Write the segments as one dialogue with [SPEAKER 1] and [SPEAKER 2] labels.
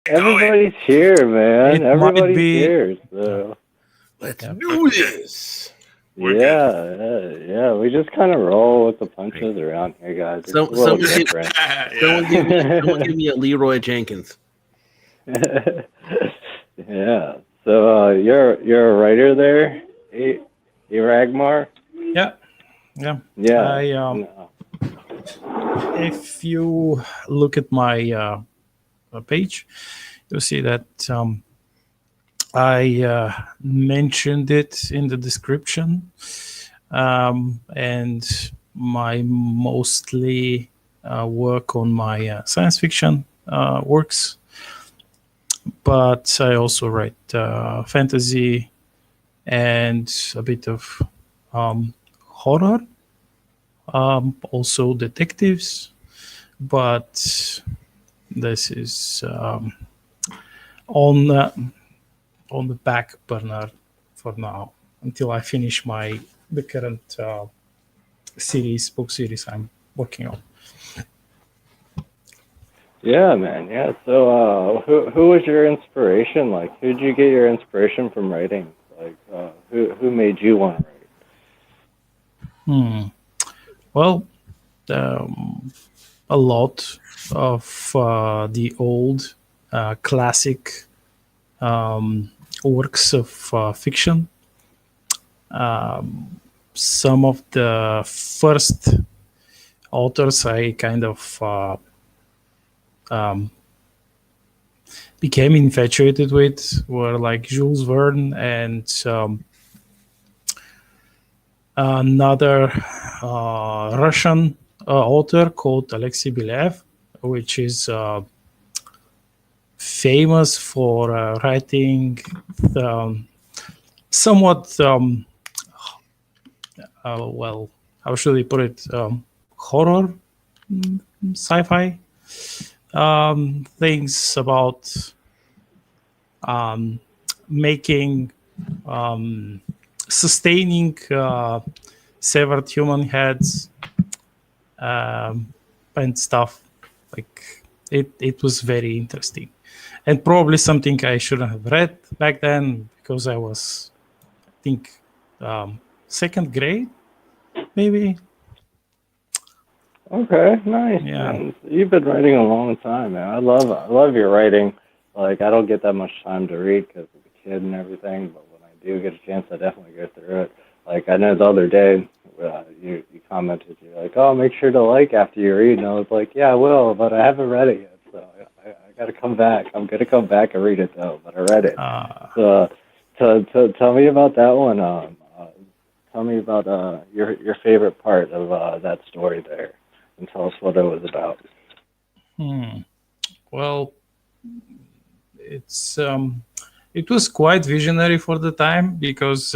[SPEAKER 1] Everybody's here, man.
[SPEAKER 2] It might
[SPEAKER 1] Everybody's
[SPEAKER 2] be.
[SPEAKER 1] here. So
[SPEAKER 3] Let's
[SPEAKER 2] Yep.
[SPEAKER 3] do this.
[SPEAKER 4] We're good.
[SPEAKER 1] yeah. We just kind of roll with the punches around here, guys. It's a little
[SPEAKER 3] Someone give-
[SPEAKER 1] different.
[SPEAKER 3] Someone give me a Leroy Jenkins.
[SPEAKER 1] Yeah. So you're a writer there, Iragmar?
[SPEAKER 2] Yeah.
[SPEAKER 1] Yeah.
[SPEAKER 2] No. If you look at my page, you'll see that I mentioned it in the description, and my mostly work on my science fiction works, but I also write fantasy and a bit of horror, also detectives, but this is on the back burner for now until I finish the current book series I'm working on.
[SPEAKER 1] Yeah, man. Yeah. So who was your inspiration? Like, who did you get your inspiration from writing? Like, who made you want to write?
[SPEAKER 2] Well, a lot of the old classic works of fiction. Some of the first authors I kind of became infatuated with were like Jules Verne and another Russian author called Alexei Belyaev, which is famous for writing somewhat, well, how should I put it, horror, sci-fi things about making, sustaining severed human heads and stuff. Like it was very interesting, and probably something I shouldn't have read back then because I was, I think, second grade, maybe.
[SPEAKER 1] Okay, nice.
[SPEAKER 2] Yeah.
[SPEAKER 1] Man. You've been writing a long time, man. I love your writing. Like, I don't get that much time to read because of the kid and everything, but when I do get a chance, I definitely go through it. Like, I know the other day, you commented, you're like, oh, make sure to like after you read, and I was like, yeah, I will, but I haven't read it yet, so I got to come back. I'm going to come back and read it, though, but I read it. So tell me about that one. Tell me about your favorite part of that story there, and tell us what it was about.
[SPEAKER 2] Well, it was quite visionary for the time because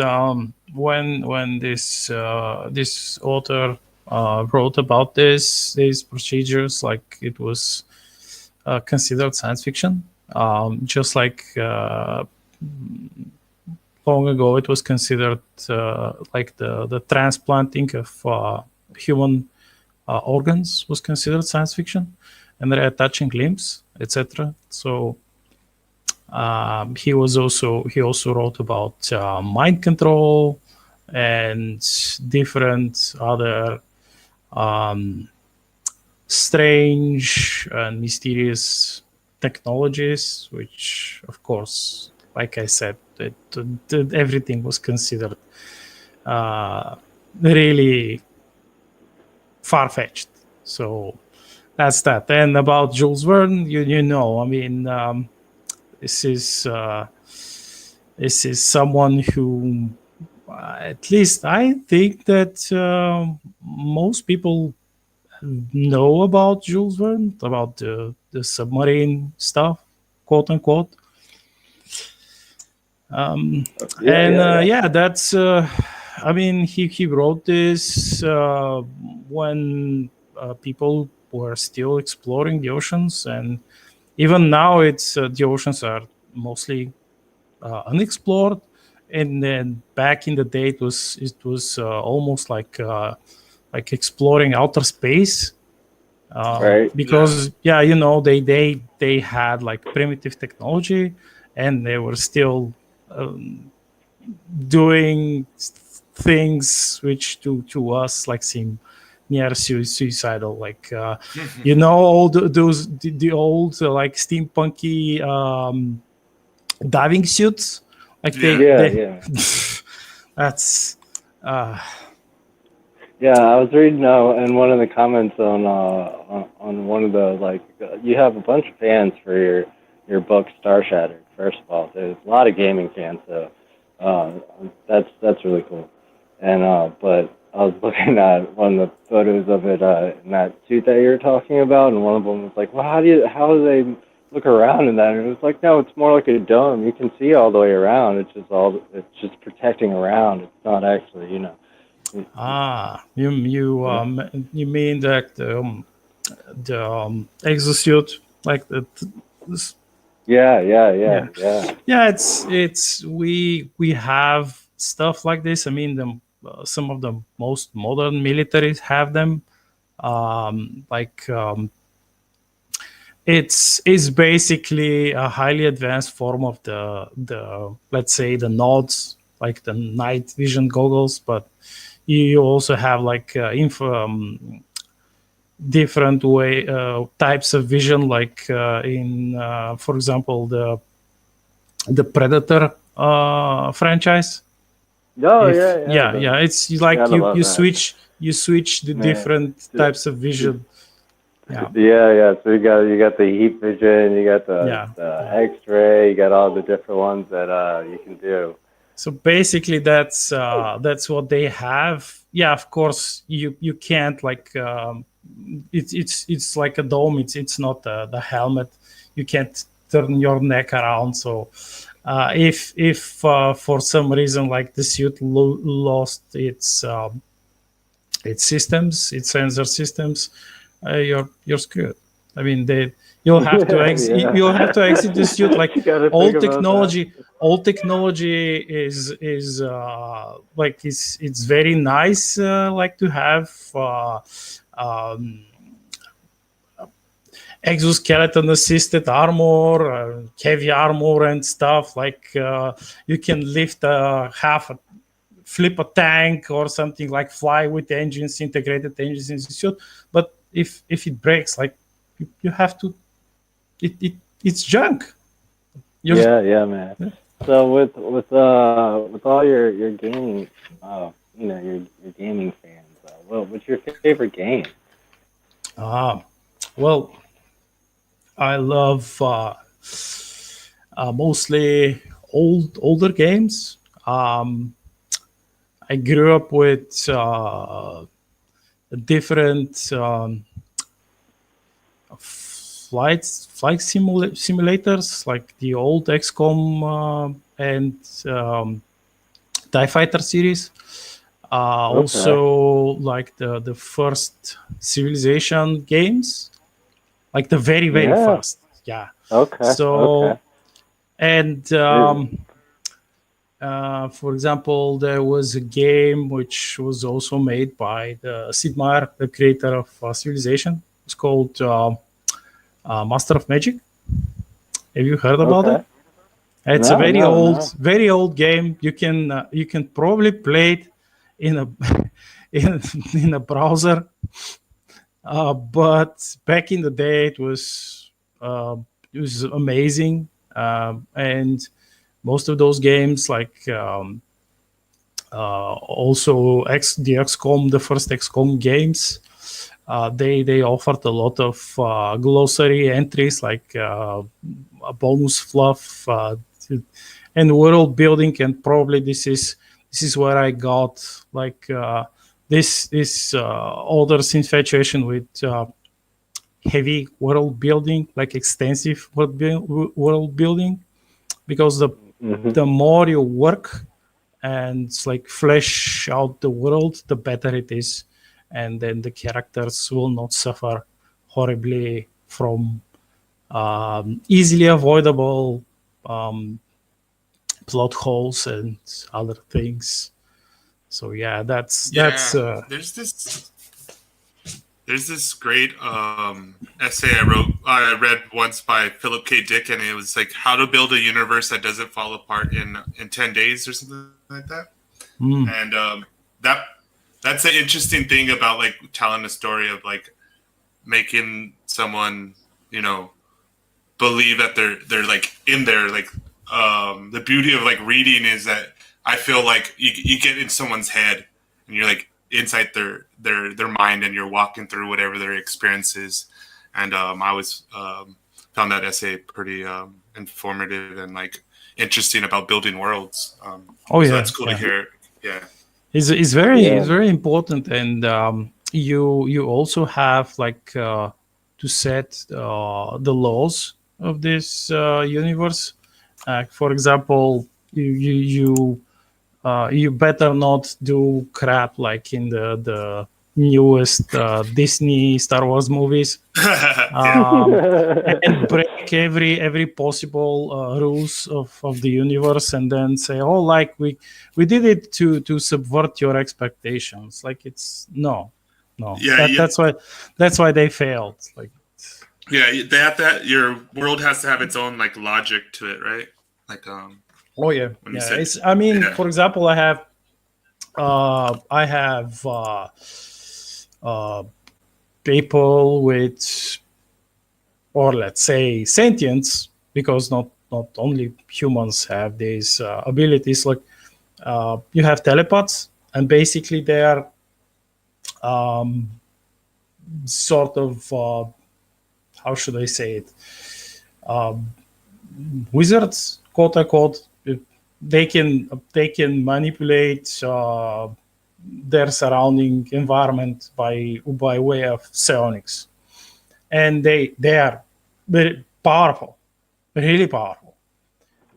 [SPEAKER 2] when this author wrote about these procedures, like it was considered science fiction, just like long ago it was considered like the transplanting of human organs was considered science fiction, and reattaching limbs, etc. So he also wrote about mind control and different other strange and mysterious technologies, which, of course, like I said, everything was considered really far-fetched. So that's that. And about Jules Verne, you know, I mean, this is someone who, at least I think that most people know about Jules Verne, about the submarine stuff, quote unquote. That's. I mean, he wrote this when people were still exploring the oceans, and even now, it's the oceans are mostly unexplored. And then back in the day, it was almost like exploring outer space.
[SPEAKER 1] Right.
[SPEAKER 2] Because you know, they they had like primitive technology, and they were still doing things which to us like seem near suicidal, like all the old like steampunky diving suits, like
[SPEAKER 1] Yeah.
[SPEAKER 2] that's
[SPEAKER 1] Yeah, I was reading in one of the comments on one of the you have a bunch of fans for your book Star Shattered. First of all, there's a lot of gaming fans, so that's really cool. And but I was looking at one of the photos of it in that suit that you're talking about, and one of them was like, "Well, how do they look around in that?" And it was like, "No, it's more like a dome. You can see all the way around. It's just protecting around. It's not actually, you know."
[SPEAKER 2] You mean that the exosuit, like this?
[SPEAKER 1] Yeah.
[SPEAKER 2] It's we have stuff like this. I mean, some of the most modern militaries have them. It's basically a highly advanced form of the let's say the nodes, like the night vision goggles, but you also have like different types of vision, like in for example the Predator franchise.
[SPEAKER 1] Oh
[SPEAKER 2] Yeah, it's like
[SPEAKER 1] gotta love
[SPEAKER 2] you
[SPEAKER 1] that.
[SPEAKER 2] switch the different types of vision.
[SPEAKER 1] Yeah. So you got the heat vision, you got the
[SPEAKER 2] Yeah.
[SPEAKER 1] X-ray, you got all the different ones that you can do.
[SPEAKER 2] So basically, that's what they have. Yeah, of course, you can't like it's like a dome. It's not the helmet. You can't turn your neck around. So if for some reason like the suit lost its systems, its sensor systems, you're screwed. I mean, you'll have to exit.
[SPEAKER 1] Yeah.
[SPEAKER 2] You'll have to exit the suit. Like
[SPEAKER 1] You gotta
[SPEAKER 2] all
[SPEAKER 1] think about that.
[SPEAKER 2] technology is like it's very nice. Like to have um, exoskeleton assisted armor, heavy armor and stuff. Like you can lift flip a tank or something, like fly with engines, integrated engines in the suit. But if it breaks, like you have to, it's junk.
[SPEAKER 1] Yeah, man. So with all your gaming, your gaming fans, what's your favorite game?
[SPEAKER 2] Well, I love mostly older games. I grew up with different simulators, like the old XCOM and TIE Fighter series. Also, like the first Civilization games, like the very
[SPEAKER 1] Yeah.
[SPEAKER 2] first. Yeah.
[SPEAKER 1] Okay.
[SPEAKER 2] So, and for example, there was a game which was also made by Sid Meier, the creator of Civilization. It's called Master of Magic. Have you heard about it? It's a
[SPEAKER 1] No.
[SPEAKER 2] very old game. You can probably play it in a in a browser, but back in the day it was amazing, and most of those games, like also the XCOM, the first XCOM games, they offered a lot of glossary entries, like a bonus fluff and world building. And probably this is where I got like this author's infatuation with heavy world building, like extensive world building, because the more you work and like flesh out the world, the better it is, and then the characters will not suffer horribly from easily avoidable plot holes and other things. So yeah, that's
[SPEAKER 4] There's this There's this great essay I read once by Philip K. Dick, and it was like how to build a universe that doesn't fall apart in 10 days or something like that. And that's an interesting thing about like telling a story of like making someone, believe that they're like in there. Like the beauty of like reading is that I feel like you get in someone's head and you're like inside their mind and you're walking through whatever their experience is. And I always found that essay pretty informative and like interesting about building worlds. So that's cool to hear. Yeah.
[SPEAKER 2] It's very important, and you also have like to set the laws of this universe. For example, you better not do crap like in the newest Disney Star Wars movies, and break every possible rules of the universe, and then say, oh, like we did it to subvert your expectations. Like it's no.
[SPEAKER 4] Yeah,
[SPEAKER 2] That's why they failed. Like
[SPEAKER 4] they have that. Your world has to have its own like logic to it, right? Like
[SPEAKER 2] oh yeah. For example, I have people with, or let's say sentience, because not only humans have these abilities. Like you have telepaths, and basically they are sort of how should I say it, wizards, quote unquote. They can manipulate their surrounding environment by way of psionics, and they are very powerful, really powerful.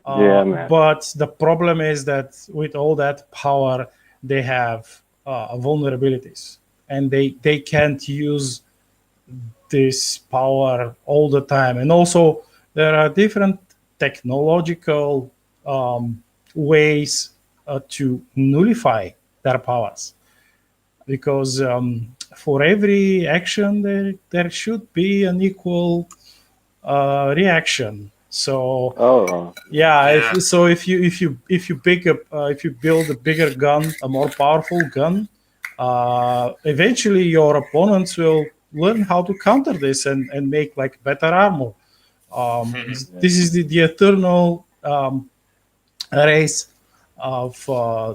[SPEAKER 2] But the problem is that with all that power, they have vulnerabilities, and they can't use this power all the time. And also, there are different technological ways to nullify their powers, because for every action there should be an equal reaction. So if you build a bigger gun, a more powerful gun, eventually your opponents will learn how to counter this and make like better armor. This is the eternal race of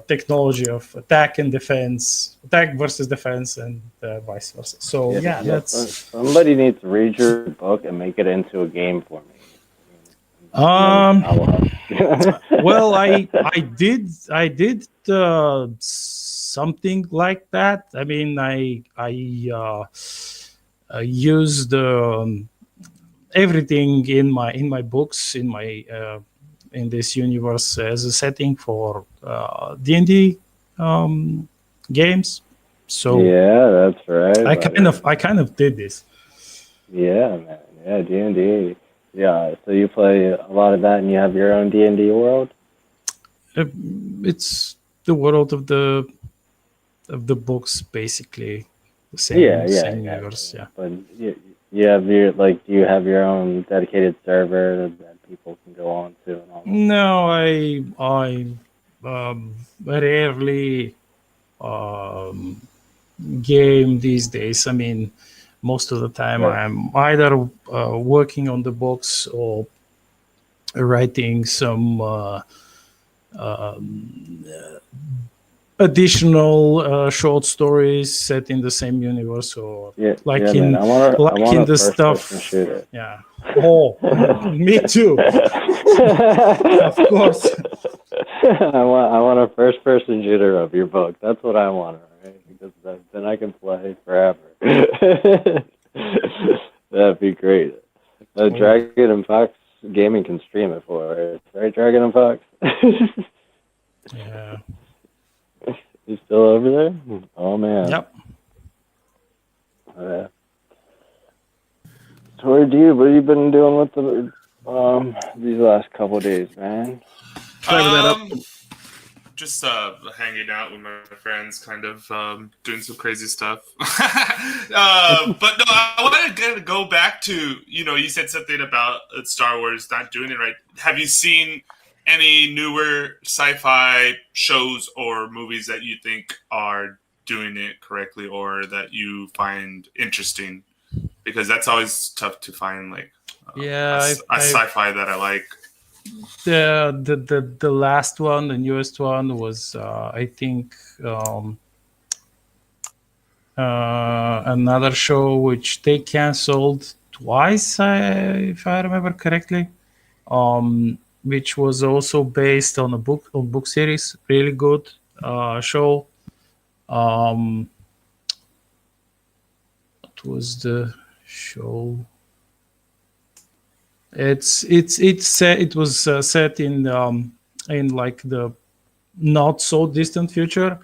[SPEAKER 2] technology of attack and defense, attack versus defense, and vice versa. So that's
[SPEAKER 1] somebody needs to read your book and make it into a game for me.
[SPEAKER 2] Well, I did something like that. I mean, I used everything in my books, in this universe as a setting for D&D games. So
[SPEAKER 1] that's right.
[SPEAKER 2] I kind of did this.
[SPEAKER 1] Yeah, man. Yeah, D&D. Yeah, so you play a lot of that, and you have your own D&D world.
[SPEAKER 2] It's the world of the books, basically the same universe. Yeah.
[SPEAKER 1] But you have you have your own dedicated server that people can go on to and all that?
[SPEAKER 2] No, I rarely game these days. I mean, most of the time I'm either working on the books or writing some additional short stories set in the same universe, or like in the stuff. Yeah. Oh, me too. Of course.
[SPEAKER 1] I want a first-person shooter of your book. That's what I want, right? Because then I can play forever. That'd be great. Dragon and Fox Gaming can stream it for us, right? Dragon and Fox.
[SPEAKER 2] Yeah.
[SPEAKER 1] You still over there? Oh man.
[SPEAKER 2] Yep.
[SPEAKER 1] So what have you been doing with these last couple of days, man?
[SPEAKER 4] just hanging out with my friends, kind of doing some crazy stuff. But no, I want to go back to, you said something about Star Wars not doing it right. Have you seen any newer sci-fi shows or movies that you think are doing it correctly or that you find interesting? Because that's always tough to find, like a sci-fi that I like.
[SPEAKER 2] The last one, the newest one was I think another show which they canceled twice, if I remember correctly, which was also based on a book series. Really good show. What was the show? It was set in like the not so distant future,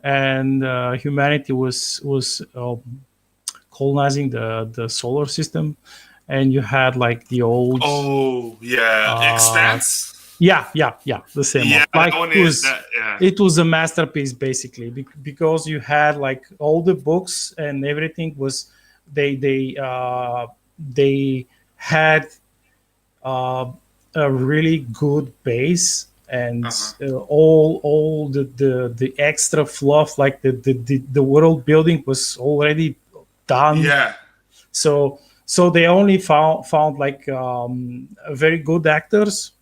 [SPEAKER 2] and humanity was colonizing the solar system, and you had like the old
[SPEAKER 4] Expanse.
[SPEAKER 2] Yeah, the same one. Like it was a masterpiece basically because you had like all the books and everything was they had a really good base and all the extra fluff, like the world building was already done.
[SPEAKER 4] Yeah.
[SPEAKER 2] So they only found like very good actors.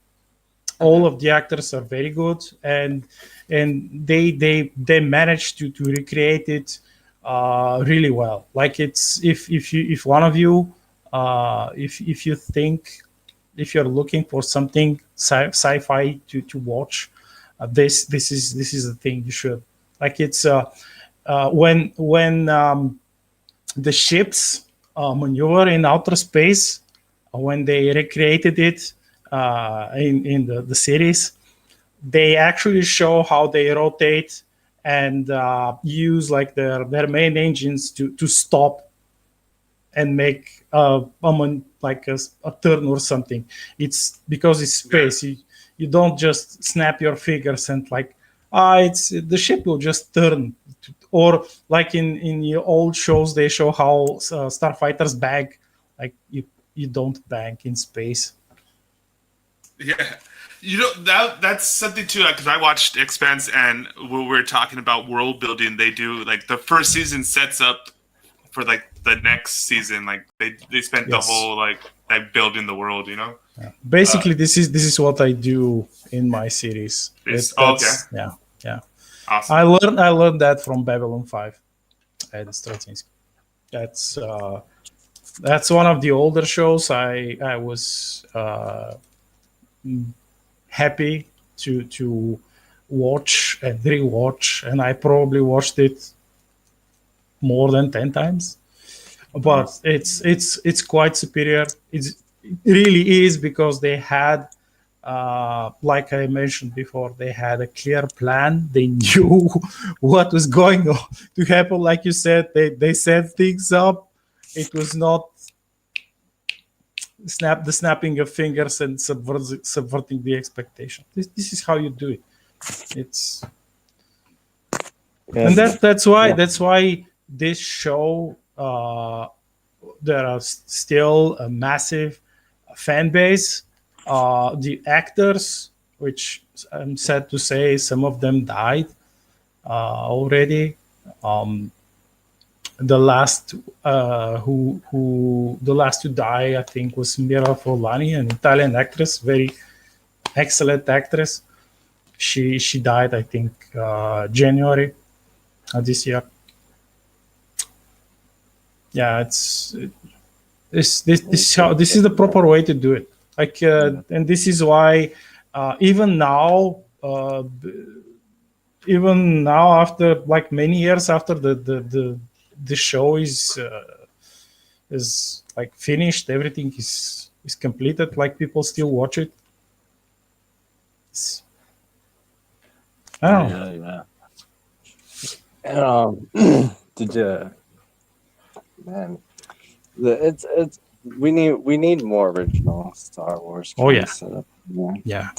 [SPEAKER 2] All of the actors are very good, and they managed to recreate it really well. Like it's if one of you if you think, if you're looking for something sci-fi to watch, this is the thing you should like. It's when the ships maneuver in outer space, when they recreated it in the series, they actually show how they rotate and use like their main engines to stop and make like a turn or something. It's because it's space. You don't just snap your fingers and like it's the ship will just turn. Or like in your old shows, they show how starfighters bang. Like you don't bang in space.
[SPEAKER 4] Yeah, that's something too. Because I watched Expanse, and when we're talking about world building, they do like the first season sets up for like the next season. Like they spent the whole like building the world. Yeah.
[SPEAKER 2] Basically, this is what I do in my series. Yeah. Awesome. I learned that from Babylon 5 and Straczynski. That's one of the older shows I was happy to watch and rewatch, and I probably watched it more than 10 times. But it's quite superior. It really is, because they had like I mentioned before, they had a clear plan. They knew what was going to happen. Like you said, they set things up. It was not snapping of fingers and subverting the expectation. This is how you do it. It's and that's why this show there are still a massive fan base. The actors, which I'm sad to say, some of them died already. The last the last to die, I think, was Mira Forlani, an Italian actress, very excellent actress. She died, I think, January this year. Yeah, this is the proper way to do it. Like, and this is why even now, after like many years after the show is like finished, everything is completed, like people still watch it. I don't know.
[SPEAKER 1] Yeah. Did you, man? It's we need more original Star Wars.
[SPEAKER 2] Oh yeah.
[SPEAKER 1] Setup.
[SPEAKER 2] Yeah.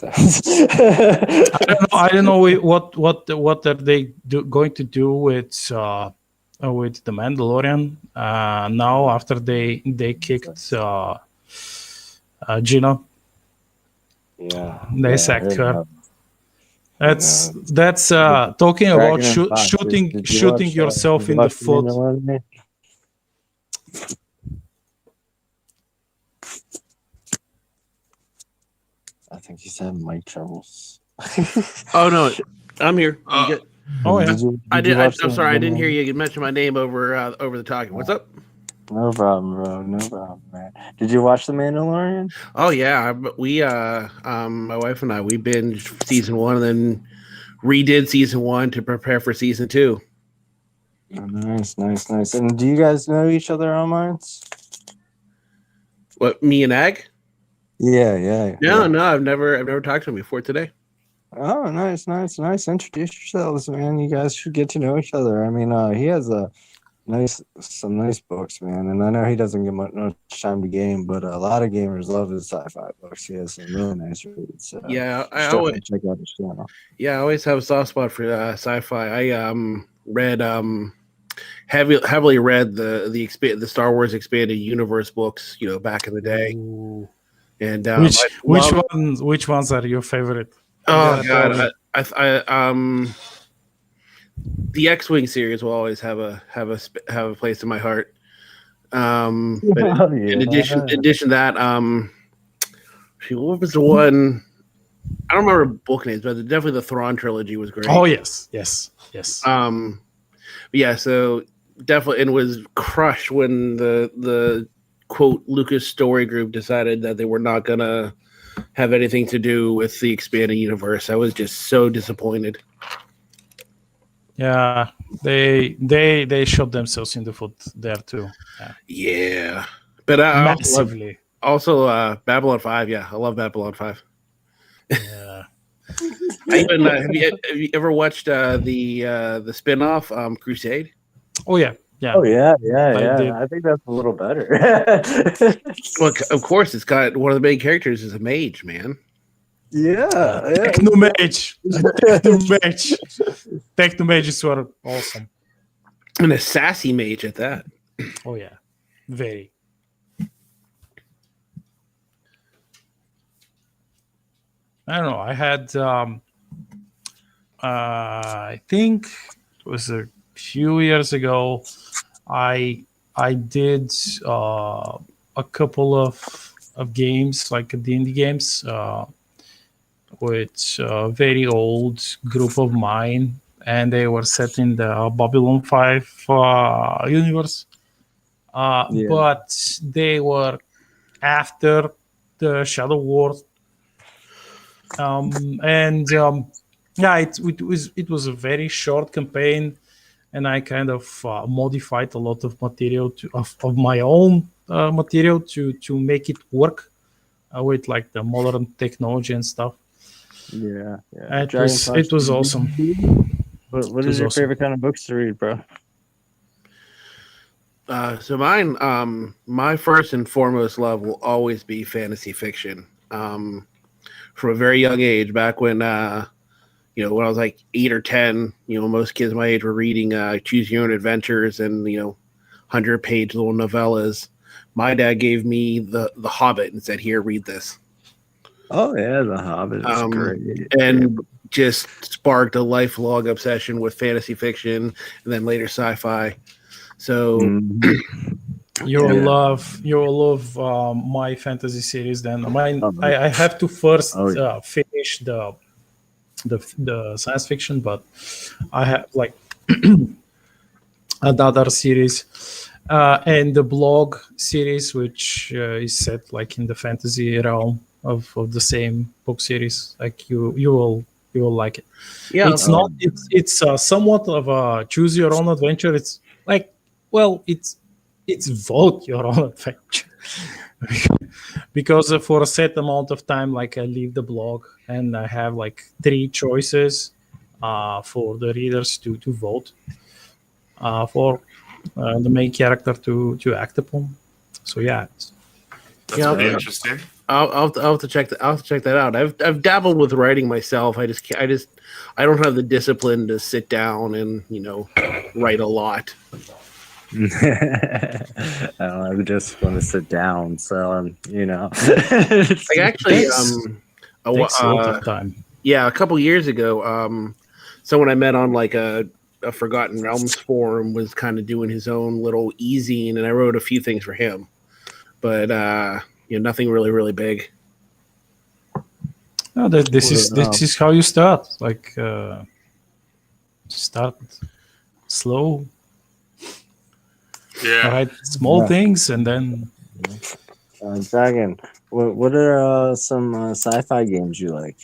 [SPEAKER 1] I
[SPEAKER 2] I don't know what are they going to do with the Mandalorian now after they kicked Gina.
[SPEAKER 1] Yeah.
[SPEAKER 2] They sacked her. That's talking about
[SPEAKER 1] Dragon and Fox.
[SPEAKER 2] shooting yourself in the foot.
[SPEAKER 1] I think he's having mic troubles.
[SPEAKER 3] Oh no, I'm here.
[SPEAKER 2] Oh yeah.
[SPEAKER 3] I'm sorry, I didn't hear you mention my name over the talking. What's up?
[SPEAKER 1] No problem, bro. No problem, man. Did you watch The Mandalorian?
[SPEAKER 3] Oh yeah, we my wife and I, we binged season 1 and then redid season 1 to prepare for season 2.
[SPEAKER 1] Oh, nice. And do you guys know each other online?
[SPEAKER 3] What, me and Ag?
[SPEAKER 1] Yeah.
[SPEAKER 3] No, I've never talked to him before today.
[SPEAKER 1] Oh, nice. Introduce yourselves, man. You guys should get to know each other. I mean, he has some nice books, man. And I know he doesn't get much time to game, but a lot of gamers love his sci-fi books. He has some really nice reads.
[SPEAKER 3] Yeah,
[SPEAKER 1] I always check out his channel.
[SPEAKER 3] Yeah, I always have a soft spot for sci-fi. I read heavily read the Star Wars expanded universe books, back in the day.
[SPEAKER 2] Ooh.
[SPEAKER 3] And
[SPEAKER 2] which ones are your favorite?
[SPEAKER 3] Oh God, the X-Wing series will always have a place in my heart. But in addition to that, what was the one? I don't remember book names, but definitely the Thrawn trilogy was great.
[SPEAKER 2] Oh yes.
[SPEAKER 3] Yeah, so definitely, and was crushed when the quote Lucas Story Group decided that they were not gonna have anything to do with the expanded universe. I was just so disappointed.
[SPEAKER 2] Yeah, they shot themselves in the foot there too.
[SPEAKER 3] Yeah, but
[SPEAKER 2] massively.
[SPEAKER 3] Also, Babylon 5. Yeah, I love Babylon 5.
[SPEAKER 2] Yeah.
[SPEAKER 3] Have you ever watched the spin-off Crusade?
[SPEAKER 2] Oh yeah.
[SPEAKER 1] Oh yeah. I think that's a little better.
[SPEAKER 3] Well, of course, it's got one of the main characters is a mage, man.
[SPEAKER 1] Yeah.
[SPEAKER 2] Technomage. Technomages were awesome.
[SPEAKER 3] And a sassy mage at that.
[SPEAKER 2] Oh yeah, very. I don't know. I had, I think it was a few years ago. I did a couple of games, like D&D games, with a very old group of mine, and they were set in the Babylon 5 universe. But they were after the Shadow War. It was a very short campaign, and I kind of modified a lot of material of my own material to make it work with like the modern technology and stuff.
[SPEAKER 1] Yeah.
[SPEAKER 2] It was awesome.
[SPEAKER 1] What is your favorite kind of books to read, bro?
[SPEAKER 3] So mine, my first and foremost love will always be fantasy fiction. From a very young age, back when when I was like 8 or 10, most kids my age were reading Choose Your Own Adventures and 100-page little novellas. My dad gave me the Hobbit and said, "Here, read this."
[SPEAKER 1] Oh yeah, the Hobbit is great,
[SPEAKER 3] and just sparked a lifelong obsession with fantasy fiction and then later sci-fi. So
[SPEAKER 2] you'll love my fantasy series. Then I have to first finish the science fiction, but I have like another series and the blog series, which is set like in the fantasy realm of the same book series. Like you will like it. Yeah, it's somewhat of a choose your own adventure. It's like, well, it's vote your own adventure. Because for a set amount of time, like I leave the blog and I have like 3 choices for the readers to vote for the main character to act upon. So yeah,
[SPEAKER 4] That's
[SPEAKER 3] Yeah,
[SPEAKER 4] pretty interesting.
[SPEAKER 3] I'll have to check that. I'll have to check that out. I've dabbled with writing myself. I don't have the discipline to sit down and write a lot.
[SPEAKER 1] I don't just want to sit down, so
[SPEAKER 3] Like actually,
[SPEAKER 2] Takes a lot of time.
[SPEAKER 3] yeah, a couple years ago, someone I met on like a Forgotten Realms forum was kind of doing his own little e-zine, and I wrote a few things for him, but nothing really big.
[SPEAKER 2] No, this is how you start. Like start slow,
[SPEAKER 4] Yeah.
[SPEAKER 2] write small things, and then
[SPEAKER 1] Dragon, what are some sci-fi games you like?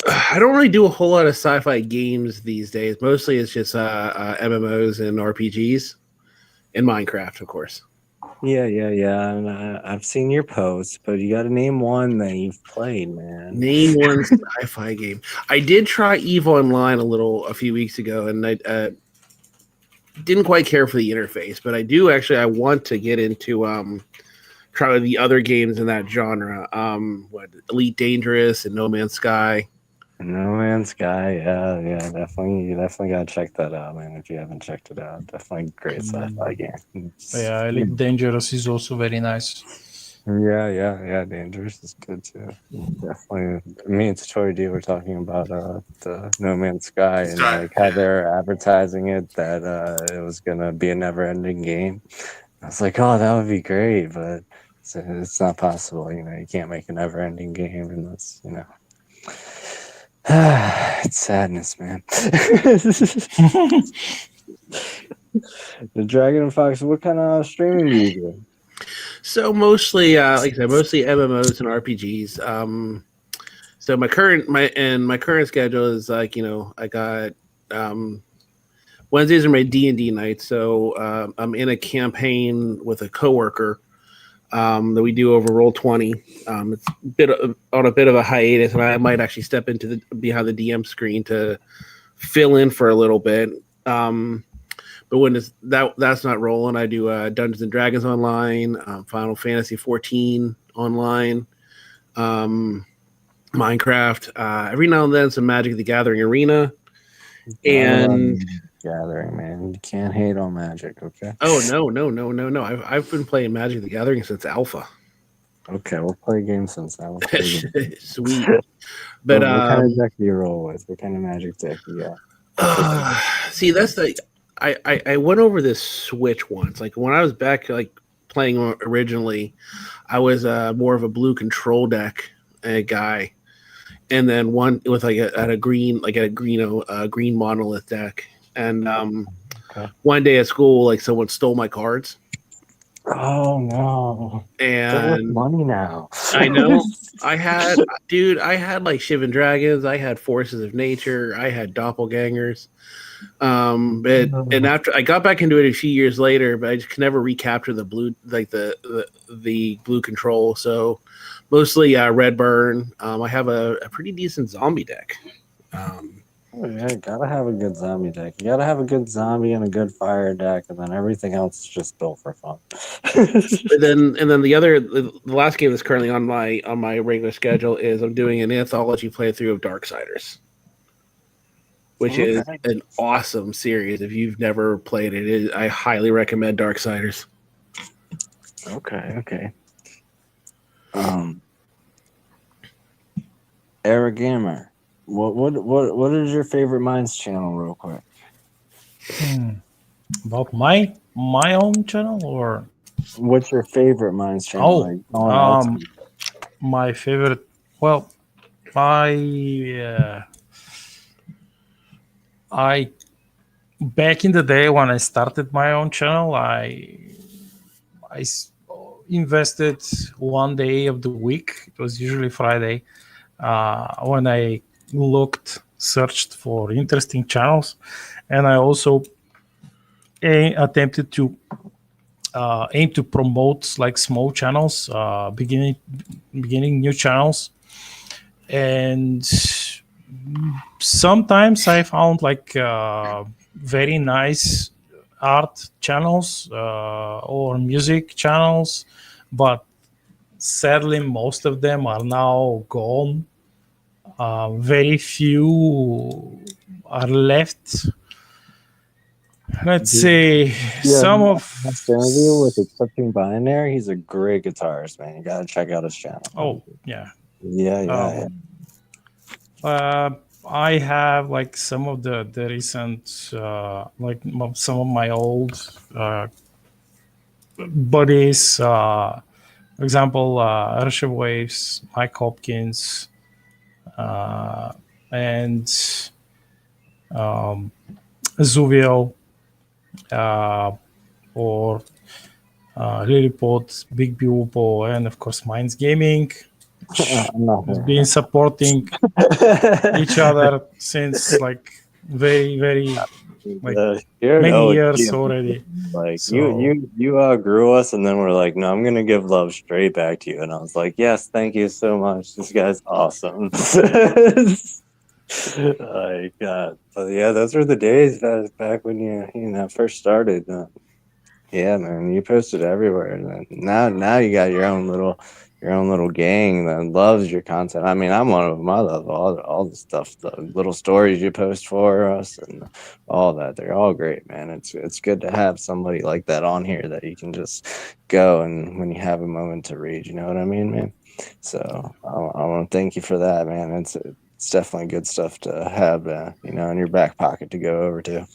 [SPEAKER 3] I don't really do a whole lot of sci-fi games these days. Mostly it's just MMOs and RPGs and Minecraft, of course.
[SPEAKER 1] Yeah. And I've seen your posts, but you got to name one that you've played, man.
[SPEAKER 3] Name one sci-fi game. I did try EVE Online a few weeks ago, and I didn't quite care for the interface. But I want to get into try the other games in that genre. Elite Dangerous and No Man's Sky.
[SPEAKER 1] No Man's Sky, yeah, definitely. You definitely gotta check that out, man. If you haven't checked it out, definitely great sci-fi game.
[SPEAKER 2] yeah, Elite Dangerous is also very nice.
[SPEAKER 1] Yeah. Dangerous is good too. Definitely. Me and Tori D were talking about the No Man's Sky and like how they're advertising it that it was gonna be a never-ending game. I was like, oh, that would be great, but it's not possible. You can't make a never-ending game unless it's sadness, man. The Dragon and Fox, what kind of streaming do you do?
[SPEAKER 3] So mostly, like I said, mostly MMOs and RPGs. So my current schedule is like I got Wednesdays are my D&D nights. So I'm in a campaign with a coworker that we do over Roll20. It's on a bit of a hiatus, and I might actually step into behind the DM screen to fill in for a little bit. But when that's not rolling, I do Dungeons and Dragons online, Final Fantasy 14 online, Minecraft. Every now and then, some Magic the Gathering Arena, and
[SPEAKER 1] Gathering, man. You can't hate on Magic, okay?
[SPEAKER 3] Oh no! I've been playing Magic the Gathering since Alpha.
[SPEAKER 1] Okay, we'll play games since then.
[SPEAKER 3] Sweet. But
[SPEAKER 1] what kind of deck do you roll with? What kind of Magic deck you got?
[SPEAKER 3] See, that's I went over this Switch once. Like when I was back, like playing originally, I was more of a blue control deck guy, and then one with a green monolith deck. And one day at school, like someone stole my cards.
[SPEAKER 1] Oh no!
[SPEAKER 3] And
[SPEAKER 1] money now.
[SPEAKER 3] I know. I had like Shivan Dragons. I had Forces of Nature. I had Doppelgangers. And after I got back into it a few years later, but I just could never recapture the blue, like the blue control. So mostly red burn. I have a pretty decent zombie deck.
[SPEAKER 1] Oh, yeah, gotta have a good zombie deck. You gotta have a good zombie and a good fire deck, and then everything else is just built for fun.
[SPEAKER 3] And then the last game that's currently on my regular schedule is I'm doing an anthology playthrough of Darksiders, which is an awesome series. If you've never played it, I highly recommend Darksiders.
[SPEAKER 1] Okay. Eric Gamer. What is your favorite Minds channel, real quick?
[SPEAKER 2] About my own channel, or
[SPEAKER 1] what's your favorite Minds channel?
[SPEAKER 2] My favorite. Well, I back in the day when I started my own channel, I invested one day of the week. It was usually Friday when I searched for interesting channels, and I also attempted to aim to promote like small channels, beginning new channels, and sometimes I found like very nice art channels or music channels, but sadly, most of them are now gone. Very few are left. Let's say some of.
[SPEAKER 1] With Accepting Binary, he's a great guitarist, man. You gotta check out his channel.
[SPEAKER 2] Oh yeah.
[SPEAKER 1] Yeah.
[SPEAKER 2] I have like some of the recent some of my old buddies. For example, Russia Waves, Mike Hopkins, and Zuvio, or Lilliput, Big Bubo, and of course Mindsgaming, has been supporting each other since like very many years already.
[SPEAKER 1] Like
[SPEAKER 2] So,
[SPEAKER 1] you outgrew us, and then we're like, no, I'm gonna give love straight back to you. And I was like, yes, thank you so much. This guy's awesome. Like, but yeah, those were the days back when you first started. Yeah, man, you posted everywhere. And now you got your own little gang that loves your content. I mean, I'm one of them. I love all the stuff, the little stories you post for us and all that. They're all great, man. It's good to have somebody like that on here that you can just go and when you have a moment to read, you know what I mean, man? So I want to thank you for that, man. It's definitely good stuff to have, in your back pocket to go over to.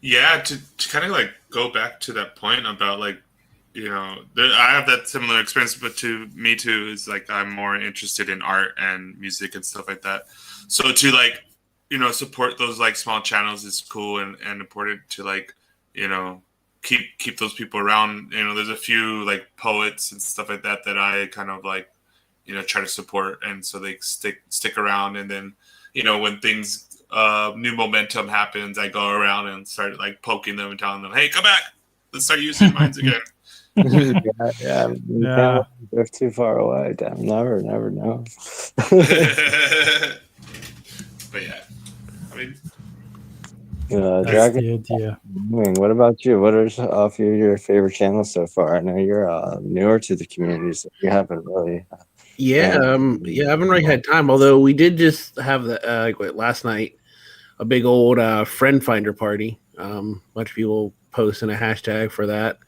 [SPEAKER 4] Yeah, to kind of like go back to that point about like, I have that similar experience, but to me too is like I'm more interested in art and music and stuff like that. So to like, support those like small channels is cool and important to like, keep those people around. There's a few like poets and stuff like that I kind of like, try to support, and so they stick around, and then when things new momentum happens, I go around and start like poking them and telling them, "Hey, come back! Let's start using Minds again."
[SPEAKER 1] Yeah. Can't drift too far away. Damn, never know.
[SPEAKER 4] But yeah, I mean,
[SPEAKER 2] that's
[SPEAKER 1] Dragon.
[SPEAKER 2] the idea.
[SPEAKER 1] What about you? What are a few of your favorite channels so far? I know you're newer to the community, so you haven't really.
[SPEAKER 3] I haven't really had time. Although we did just have last night a big old friend finder party. A bunch of people posting a hashtag for that.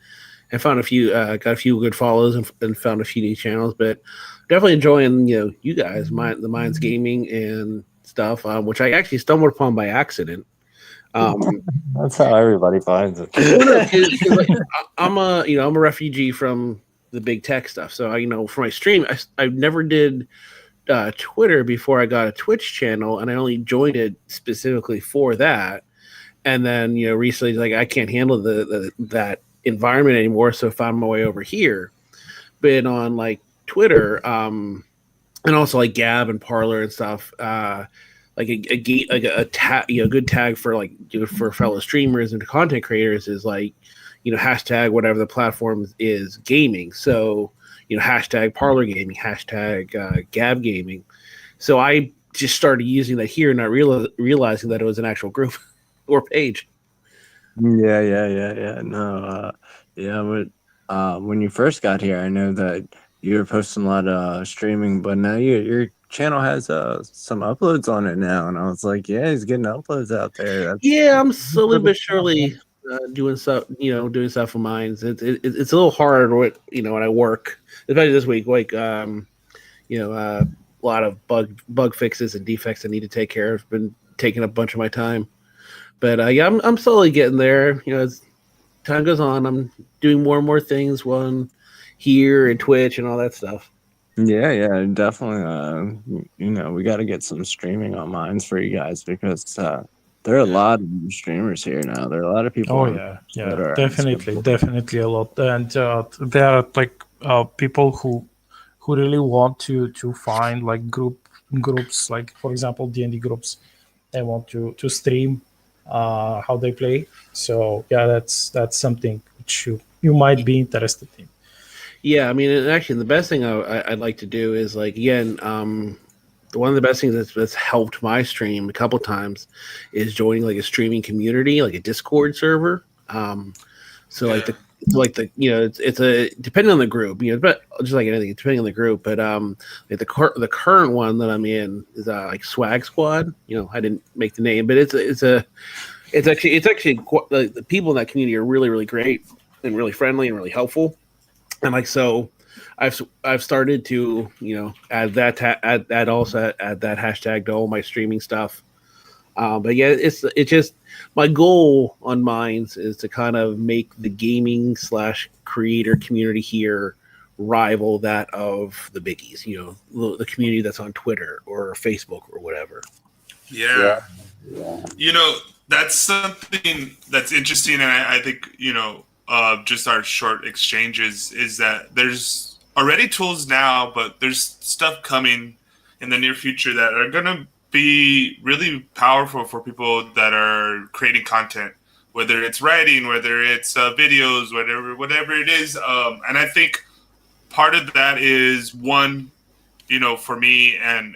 [SPEAKER 3] I found got a few good follows and found a few new channels. But definitely enjoying you guys, the Mindsgaming and stuff, which I actually stumbled upon by accident.
[SPEAKER 1] That's how everybody finds it.
[SPEAKER 3] I'm a refugee from the big tech stuff. So for my stream, I never did Twitter before I got a Twitch channel, and I only joined it specifically for that. And then recently, like I can't handle that environment anymore, so I found my way over here. Been on like Twitter, and also like Gab and Parler and stuff. Like a good tag for like for fellow streamers and content creators is like hashtag whatever the platform is gaming. So hashtag Parler Gaming, hashtag Gab Gaming. So I just started using that here, not realizing that it was an actual group or page.
[SPEAKER 1] Yeah. No, but when you first got here, I know that you were posting a lot of streaming, but now your channel has some uploads on it now, and I was like, yeah, he's getting uploads out there.
[SPEAKER 3] I'm slowly but surely doing stuff, doing stuff of mine. It's a little hard when I work, especially this week. Like, a lot of bug fixes and defects I need to take care of. Been taking up a bunch of my time, but I'm slowly getting there. As time goes on, I'm doing more and more things on here and Twitch and all that stuff.
[SPEAKER 1] Yeah, definitely. We got to get some streaming on Minds for you guys because there are a lot of new streamers here now. There are a lot of people.
[SPEAKER 2] Oh yeah, definitely a lot, and there are like people who really want to find like groups, like for example D&D groups. They want to stream how they play. So yeah, that's something which you might be interested in.
[SPEAKER 3] Yeah, I mean, actually, the best thing I'd like to do is like again, one of the best things that's helped my stream a couple times is joining like a streaming community, like a Discord server. So like like it's a depending on the group, but just like anything, depending on the group. But like the current one that I'm in is like Swag Squad. I didn't make the name, but it's actually the people in that community are really, really great and really friendly and really helpful. And like, so I've started to, add add also add that hashtag to all my streaming stuff. But yeah, it's just my goal on Minds is to kind of make the gaming / creator community here rival that of the biggies, the community that's on Twitter or Facebook or whatever.
[SPEAKER 4] Yeah. That's something that's interesting. And I think, just our short exchanges is that there's already tools now, but there's stuff coming in the near future that are going to be really powerful for people that are creating content, whether it's writing, whether it's videos, whatever it is. And I think part of that is one, for me and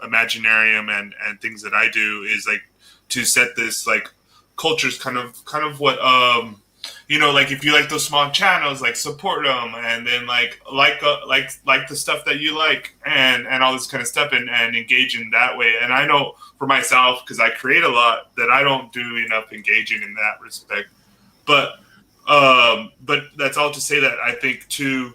[SPEAKER 4] Imaginarium and things that I do is like to set this like cultures kind of what like if you like those small channels, like support them, and then like the stuff that you like and all this kind of stuff, and engage in that way. And I know for myself, because I create a lot, that I don't do enough engaging in that respect. But that's all to say that I think too,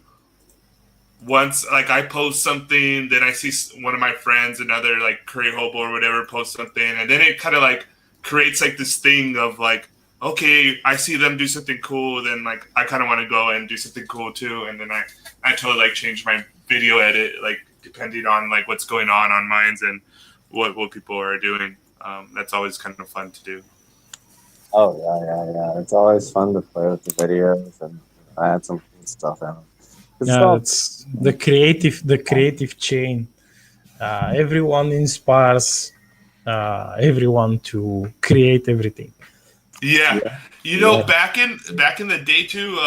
[SPEAKER 4] once like I post something, then I see one of my friends, another like Curry Hobo or whatever, post something, and then it kind of like creates like this thing of like, okay, I see them do something cool, then like I kind of want to go and do something cool too, and then I totally like change my video edit like depending on like what's going on Minds and what people are doing. That's always kind of fun to do.
[SPEAKER 1] Oh yeah. It's always fun to play with the videos and add some stuff in.
[SPEAKER 2] It's the creative chain. Everyone inspires everyone to create everything.
[SPEAKER 4] Yeah. Back in the day too,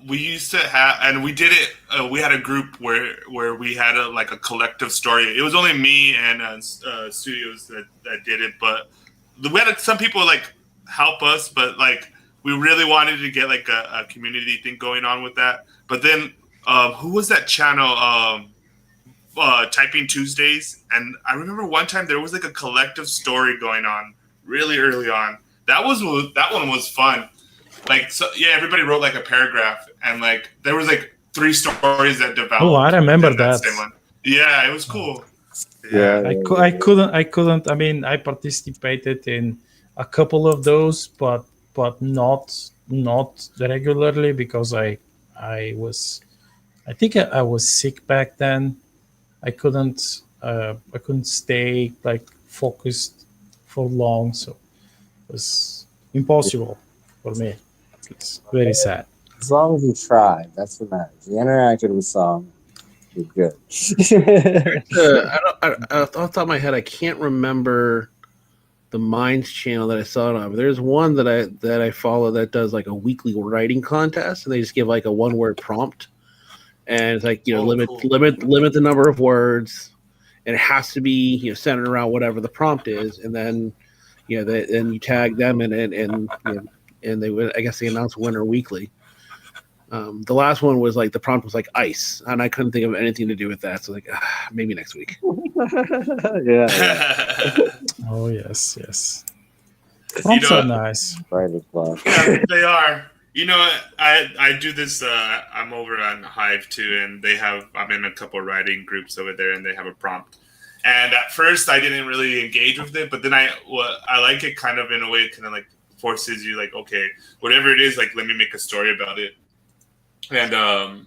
[SPEAKER 4] we used to have, and we did it. We had a group where we had a collective story. It was only me and studios that did it, but we had some people like help us, but like we really wanted to get like a community thing going on with that. But then who was that channel? Typing Tuesdays, and I remember one time there was like a collective story going on really early on. That one was fun. Like, so yeah, everybody wrote like a paragraph, and like there was like 3 stories that developed.
[SPEAKER 2] Oh, I remember that.
[SPEAKER 4] Same one. Yeah, it was cool.
[SPEAKER 1] Yeah.
[SPEAKER 2] I couldn't. I mean, I participated in a couple of those, but not regularly because I think I was sick back then. I couldn't stay like focused for long, so it was impossible for me. It's very sad.
[SPEAKER 1] As long as you tried, that's what matters. You interacted with some, you're good.
[SPEAKER 3] Off the top of my head, I can't remember the Minds channel that I saw it on. But there's one that I follow that does like a weekly writing contest, and they just give like a 1-word prompt, and it's like limit the number of words, and it has to be centered around whatever the prompt is, and then then you tag them and they would, I guess, they announce winner weekly. The last one was like the prompt was like ice, and I couldn't think of anything to do with that. So like maybe next week.
[SPEAKER 1] Yeah.
[SPEAKER 2] Oh yes. Prompts are nice.
[SPEAKER 1] Right as well.
[SPEAKER 4] Yeah, they are. I do this. I'm over on Hive too, and I'm in a couple of writing groups over there, and they have a prompt. And at first, I didn't really engage with it, but then I like it kind of in a way. It kind of like forces you, like, okay, whatever it is, like let me make a story about it. And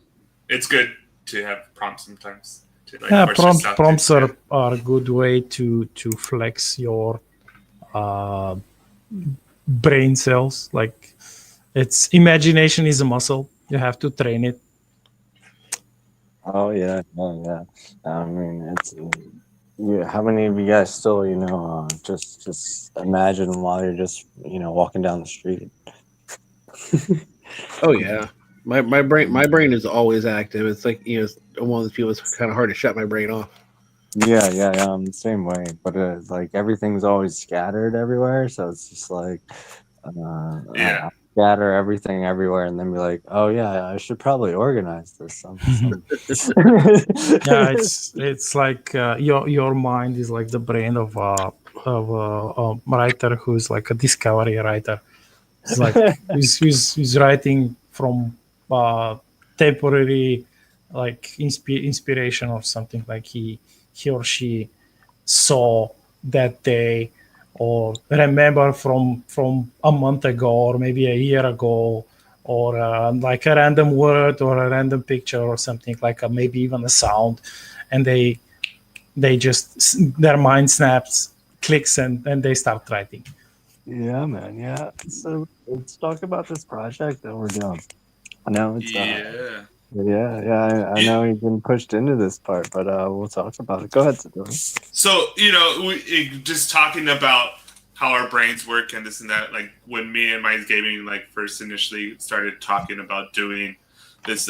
[SPEAKER 4] it's good to have prompts sometimes.
[SPEAKER 2] Prompts are a good way to flex your brain cells. Like, imagination is a muscle. You have to train it.
[SPEAKER 1] Oh yeah. I mean, it's. How many of you guys still, just imagine while you're just, walking down the street?
[SPEAKER 3] Oh yeah, my brain is always active. It's like I'm one of those people. It's kind of hard to shut my brain off.
[SPEAKER 1] Yeah, same way. But like everything's always scattered everywhere, so it's just like,
[SPEAKER 4] yeah.
[SPEAKER 1] scatter everything everywhere and then be like, oh yeah, I should probably organize this.
[SPEAKER 2] Yeah, it's like your mind is like the brain of a writer who's like a discovery writer. It's like he's writing from temporary like inspiration or something like he or she saw that day or remember from a month ago or maybe a year ago, or like a random word or a random picture or something like maybe even a sound, and they just their mind snaps, clicks, and they start writing.
[SPEAKER 1] Yeah, man. Yeah. So let's talk about this project that we're doing. I know it's
[SPEAKER 4] Yeah.
[SPEAKER 1] I know you've been pushed into this part, but we'll talk about it. Go ahead, Sadori.
[SPEAKER 4] So, just talking about how our brains work and this and that, like when me and Mindsgaming like first initially started talking about doing this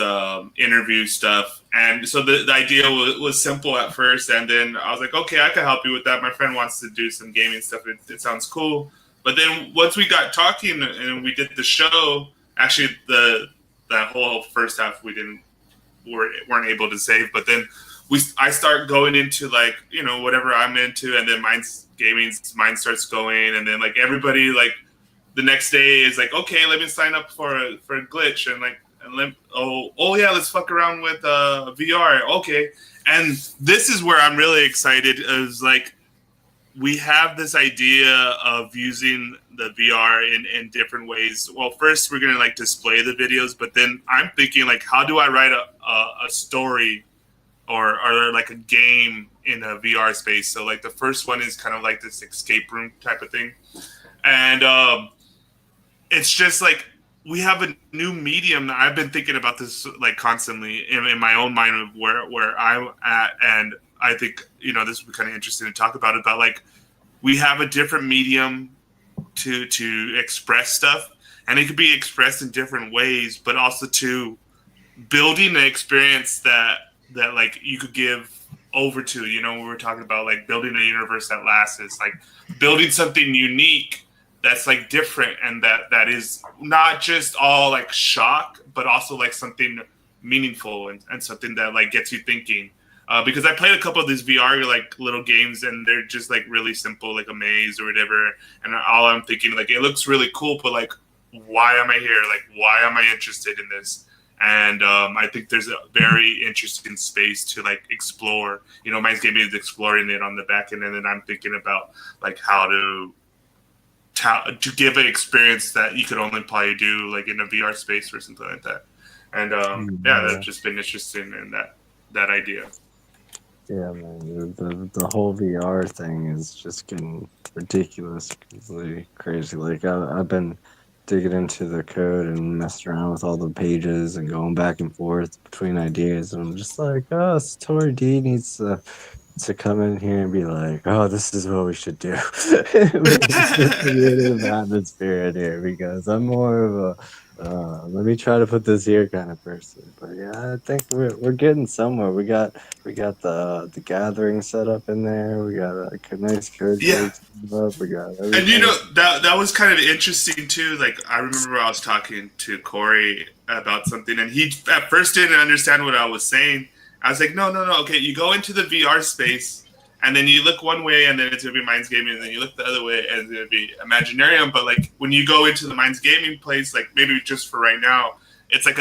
[SPEAKER 4] interview stuff. And so the idea was simple at first. And then I was like, okay, I can help you with that. My friend wants to do some gaming stuff. It sounds cool. But then once we got talking and we did the show, actually that whole first half weren't able to save. But then I start going into like, whatever I'm into, and then Mindsgaming's mind starts going, and then like everybody like the next day is like, okay, let me sign up for a glitch, and like, oh yeah, let's fuck around with VR. Okay. And this is where I'm really excited, is like we have this idea of using the VR in different ways. Well, first we're gonna like display the videos, but then I'm thinking like, how do I write a story or like a game in a VR space? So like the first one is kind of like this escape room type of thing, and it's just like we have a new medium. I've been thinking about this like constantly in my own mind of where I'm at, and I think this would be kind of interesting to talk about like we have a different medium to express stuff, and it could be expressed in different ways, but also to building an experience that like you could give over to, we were talking about like building a universe that lasts. It's like building something unique that's like different, and that is not just all like shock, but also like something meaningful and something that like gets you thinking. Because I played a couple of these VR like little games, and they're just like really simple, like a maze or whatever. And all I'm thinking like, it looks really cool, but like, why am I here? Like, why am I interested in this? And I think there's a very interesting space to like explore. Mindsgaming is exploring it on the back end, and then I'm thinking about like how to give an experience that you could only probably do like in a VR space or something like that. And that's just been interesting in that idea.
[SPEAKER 1] Yeah, man, the whole VR thing is just getting ridiculously crazy. Like I've been digging into the code and messing around with all the pages and going back and forth between ideas, and I'm just like, oh, Satori D needs to come in here and be like, oh, this is what we should do. Create an atmosphere in here, because I'm more of a let me try to put this here kind of person. But yeah, I think we're getting somewhere. We got the gathering set up in there. We got a nice code
[SPEAKER 4] Yeah.
[SPEAKER 1] set up. We got everything.
[SPEAKER 4] And that was kind of interesting too. Like I remember I was talking to Corey about something, and he at first didn't understand what I was saying. I was like, no. Okay, you go into the VR space, and then you look one way, and then it's going to be Mindsgaming, and then you look the other way, and it's going to be Imaginarium. But like when you go into the Mindsgaming place, like maybe just for right now, it's like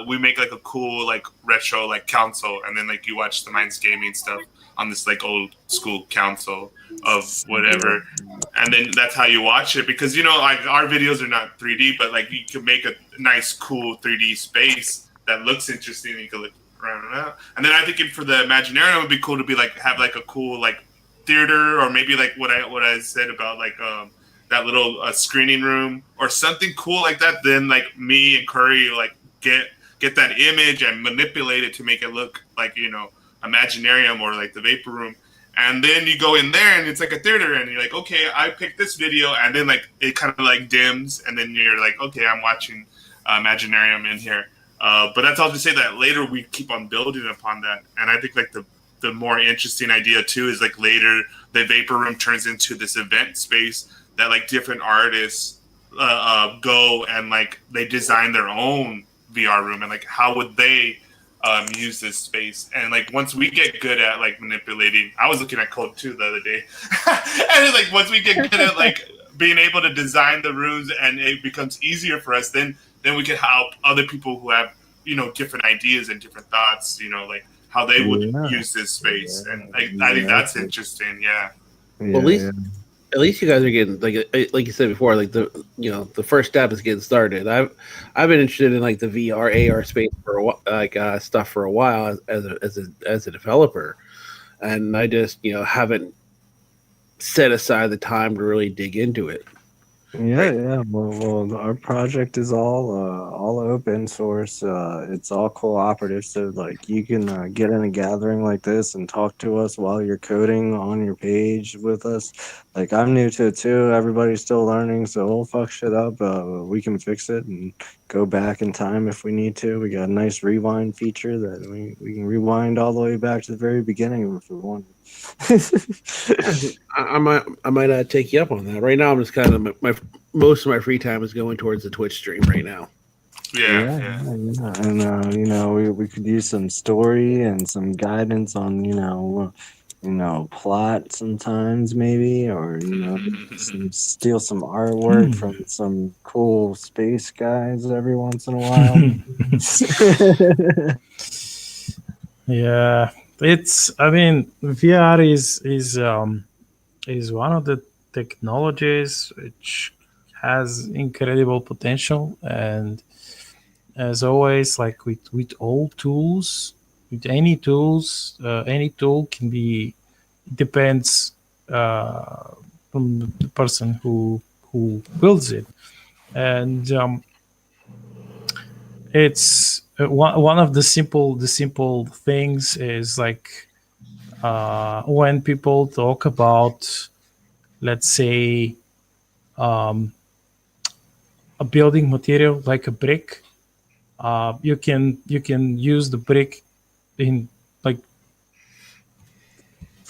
[SPEAKER 4] we make like a cool like retro like console, and then like you watch the Mindsgaming stuff on this like old school console of whatever, and then that's how you watch it. Because like our videos are not 3D, but like you can make a nice cool 3D space that looks interesting, and you can look around. And then I think for the Imaginarium, it would be cool to be like have like a cool like theater, or maybe like what I said about like that little screening room or something cool like that. Then like me and Curry like get that image and manipulate it to make it look like Imaginarium or like the Vapor Room. And then you go in there and it's like a theater, and you're like, okay, I picked this video, and then like it kind of like dims, and then you're like, okay, I'm watching Imaginarium in here. But that's all to say that later we keep on building upon that. And I think like the more interesting idea too is like later the Vapor Room turns into this event space that like different artists go and like they design their own VR room, and like how would they use this space? And like once we get good at like manipulating, I was looking at code too the other day, and like once we get good at like being able to design the rooms, and it becomes easier for us, then we can help other people who have different ideas and different thoughts, like how they would use this space. And I think that's interesting. Yeah.
[SPEAKER 3] Well, at least you guys are getting like you said before, like the first step is getting started. I've been interested in like the VR AR space for a while, stuff for a while as a developer, and I just haven't set aside the time to really dig into it.
[SPEAKER 1] Yeah. Well, our project is all open source. It's all cooperative, so like you can get in a gathering like this and talk to us while you're coding on your page with us. Like I'm new to it too. Everybody's still learning, so we'll fuck shit up. We can fix it and go back in time if we need to. We got a nice rewind feature that we can rewind all the way back to the very beginning if we want.
[SPEAKER 3] I might take you up on that. Right now, I'm just kind of most of my free time is going towards the Twitch stream right now.
[SPEAKER 4] Yeah.
[SPEAKER 1] And we could use some story and some guidance on plot sometimes maybe, or steal some artwork from some cool space guys every once in a while.
[SPEAKER 2] Yeah. VR is one of the technologies which has incredible potential, and as always, like with all tools, with any tools, any tool can be depends from the person who builds it, and it's one of the simple things is like when people talk about, let's say, a building material like a brick, you can use the brick in like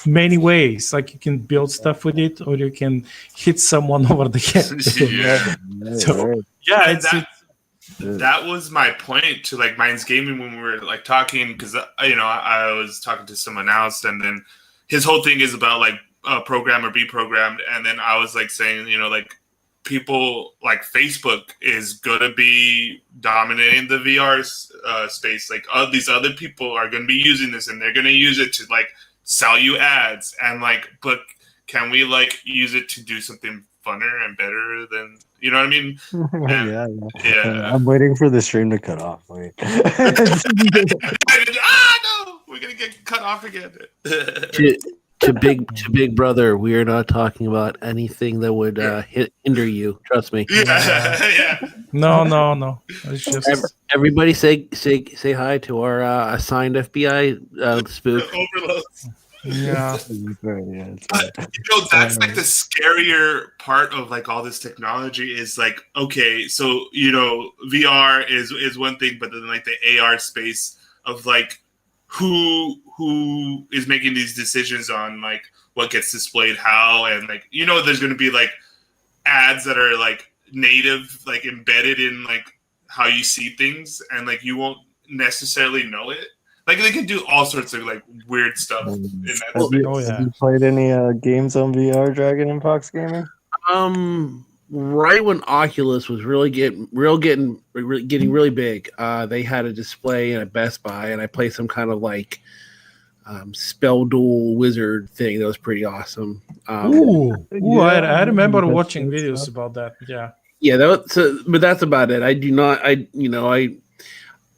[SPEAKER 2] many ways. Like you can build stuff with it, or you can hit someone over the head.
[SPEAKER 4] That was my point to like Mindsgaming when we were like talking, because I was talking to someone else, and then his whole thing is about like program or be programmed, and then I was like saying like people like Facebook is gonna be dominating the VR space. Like these other people are gonna be using this, and they're gonna use it to like sell you ads, and like, but can we like use it to do something funner and better than, you know what I mean? And, yeah.
[SPEAKER 1] I'm waiting for the stream to cut off. Wait.
[SPEAKER 4] No, we're gonna get cut off again.
[SPEAKER 3] To big brother, we are not talking about anything that would hinder you. Trust me.
[SPEAKER 4] Yeah.
[SPEAKER 2] No. It's just
[SPEAKER 3] everybody say hi to our assigned FBI spook.
[SPEAKER 4] Overloads.
[SPEAKER 2] Yeah.
[SPEAKER 4] But that's like the scarier part of like all this technology is like, okay, so VR is one thing, but then like the AR space of like who is making these decisions on like what gets displayed how, and like there's going to be like ads that are like native, like embedded in like how you see things, and like you won't necessarily know it. Like they can do all sorts of like weird stuff in that.
[SPEAKER 1] Have you played any games on VR, Dragon and Fox Gaming?
[SPEAKER 3] Right when Oculus was really getting really big, they had a display in a Best Buy, and I played some kind of like spell duel wizard thing that was pretty awesome.
[SPEAKER 2] I remember watching videos about that.
[SPEAKER 3] But that's about it. I do not.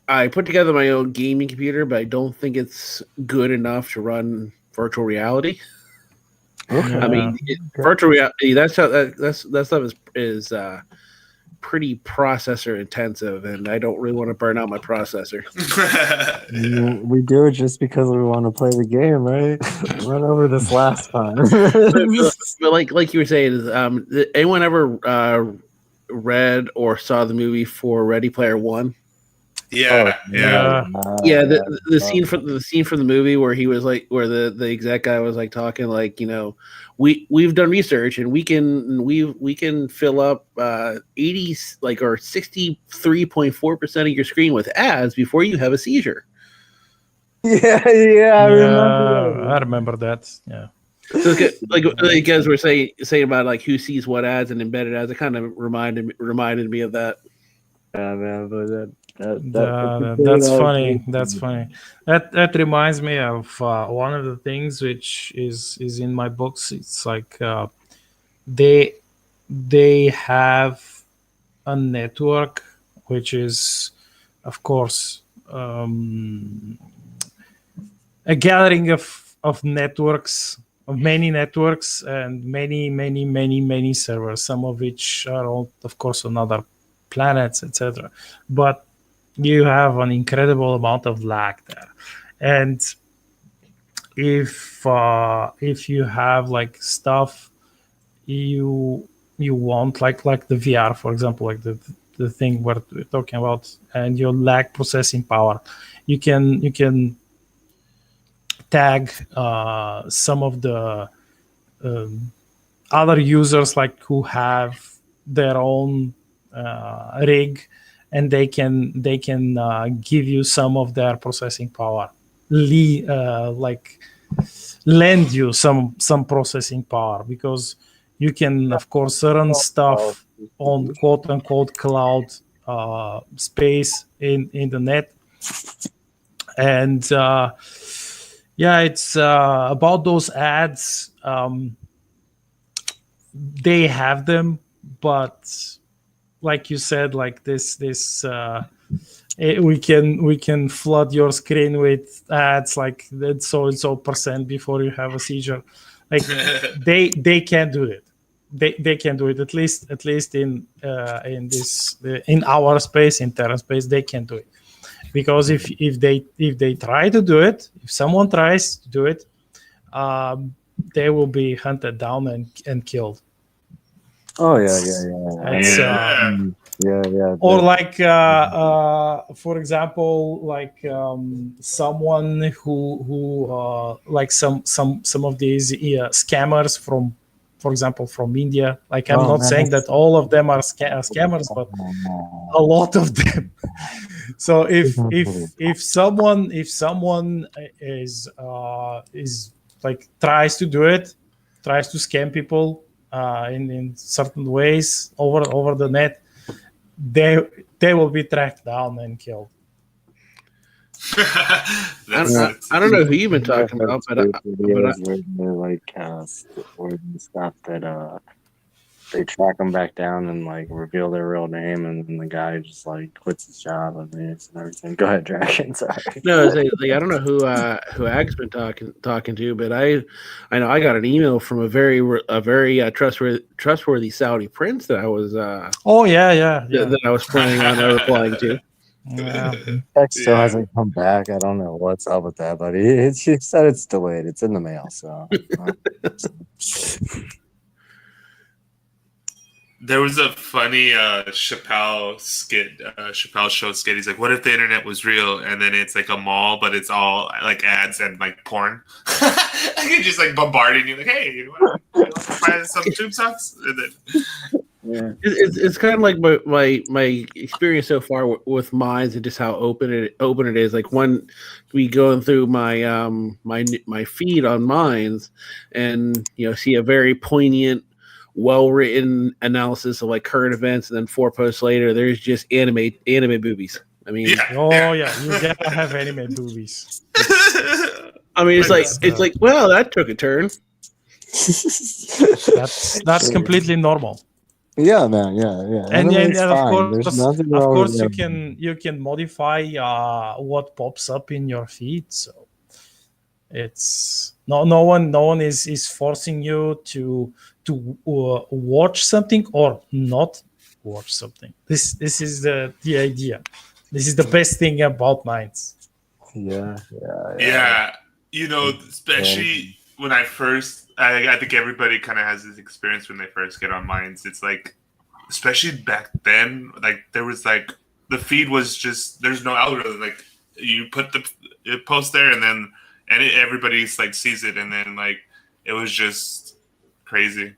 [SPEAKER 3] I put together my own gaming computer, but I don't think it's good enough to run virtual reality.
[SPEAKER 1] Okay.
[SPEAKER 3] I mean, virtual reality, that stuff is pretty processor intensive, and I don't really want to burn out my processor.
[SPEAKER 1] We do it just because we want to play the game, right? Run over this last time.
[SPEAKER 3] but like you were saying, anyone ever read or saw the movie for Ready Player One?
[SPEAKER 4] Yeah, yeah.
[SPEAKER 3] Yeah, the scene from the movie where he was like, where the exec guy was like talking like, we've done research and we can fill up 80 like or 63.4% of your screen with ads before you have a seizure.
[SPEAKER 1] Yeah, I remember that.
[SPEAKER 2] I remember that. Yeah.
[SPEAKER 3] So like you guys were saying about like who sees what ads and embedded ads, it kind of reminded me of that.
[SPEAKER 1] Yeah, man, but
[SPEAKER 2] that's funny. That's funny. That reminds me of one of the things which is in my books. It's like they have a network which is, of course, a gathering of networks, of many networks, and many servers, some of which are all, of course, on other planets, etc. But you have an incredible amount of lag there, and if you have like stuff you want, like the VR, for example, like the thing we're talking about, and your lag processing power, you can tag some of the other users like who have their own rig, and they can give you some of their processing power, like lend you some processing power, because you can of course run stuff on quote unquote cloud space in the net. And it's about those ads. They have them, but like you said, like this we can flood your screen with ads like that so and so percent before you have a seizure. Like they can't do it. They can do it, at least in this in our space, in Terra space. They can do it, because if they try to do it, if someone tries to do it, they will be hunted down and killed.
[SPEAKER 1] Oh yeah.
[SPEAKER 2] Or like for example, like someone who like some of these scammers from, for example, from India. Like I'm not saying that all of them are scammers, but a lot of them. So if someone is like tries to do it, tries to scam people in certain ways over the net, they will be tracked down and killed.
[SPEAKER 3] I don't know who you've been talking about, but
[SPEAKER 1] stuff that they track them back down and like reveal their real name, and then the guy just like quits his job and leaves and everything. Go ahead, Dragon. Sorry.
[SPEAKER 3] No, I don't know who Ag's been talking to, but I know I got an email from a very trustworthy Saudi prince that I was that I was planning on replying to.
[SPEAKER 2] Yeah.
[SPEAKER 1] Text still hasn't come back. I don't know what's up with that, but he said it's delayed. It's in the mail, so.
[SPEAKER 4] There was a funny Chappelle show skit. He's like, "What if the internet was real?" And then it's like a mall, but it's all like ads and like porn. Like you're just like bombarding you, like, "Hey, you want to buy some tube socks?" And then,
[SPEAKER 3] yeah, it's kind of like my experience so far with Minds, and just how open it is. Like when we going through my my feed on Minds, and see a very poignant, well-written analysis of like current events, and then 4 posts later there's just anime boobies. I mean,
[SPEAKER 2] you gotta have anime boobies.
[SPEAKER 3] I mean, it's like well, that took a turn.
[SPEAKER 2] That's completely normal.
[SPEAKER 1] Yeah, man. Yeah.
[SPEAKER 2] And of course you can modify what pops up in your feed. So it's no one is forcing you to watch something or not watch something. This is the idea. This is the best thing about Minds.
[SPEAKER 1] Yeah.
[SPEAKER 4] Especially when I think everybody kind of has this experience when they first get on Minds. It's like, especially back then, like there was like the feed was just there's no algorithm. Like you put the post there, and then everybody's like sees it, and then like it was just crazy.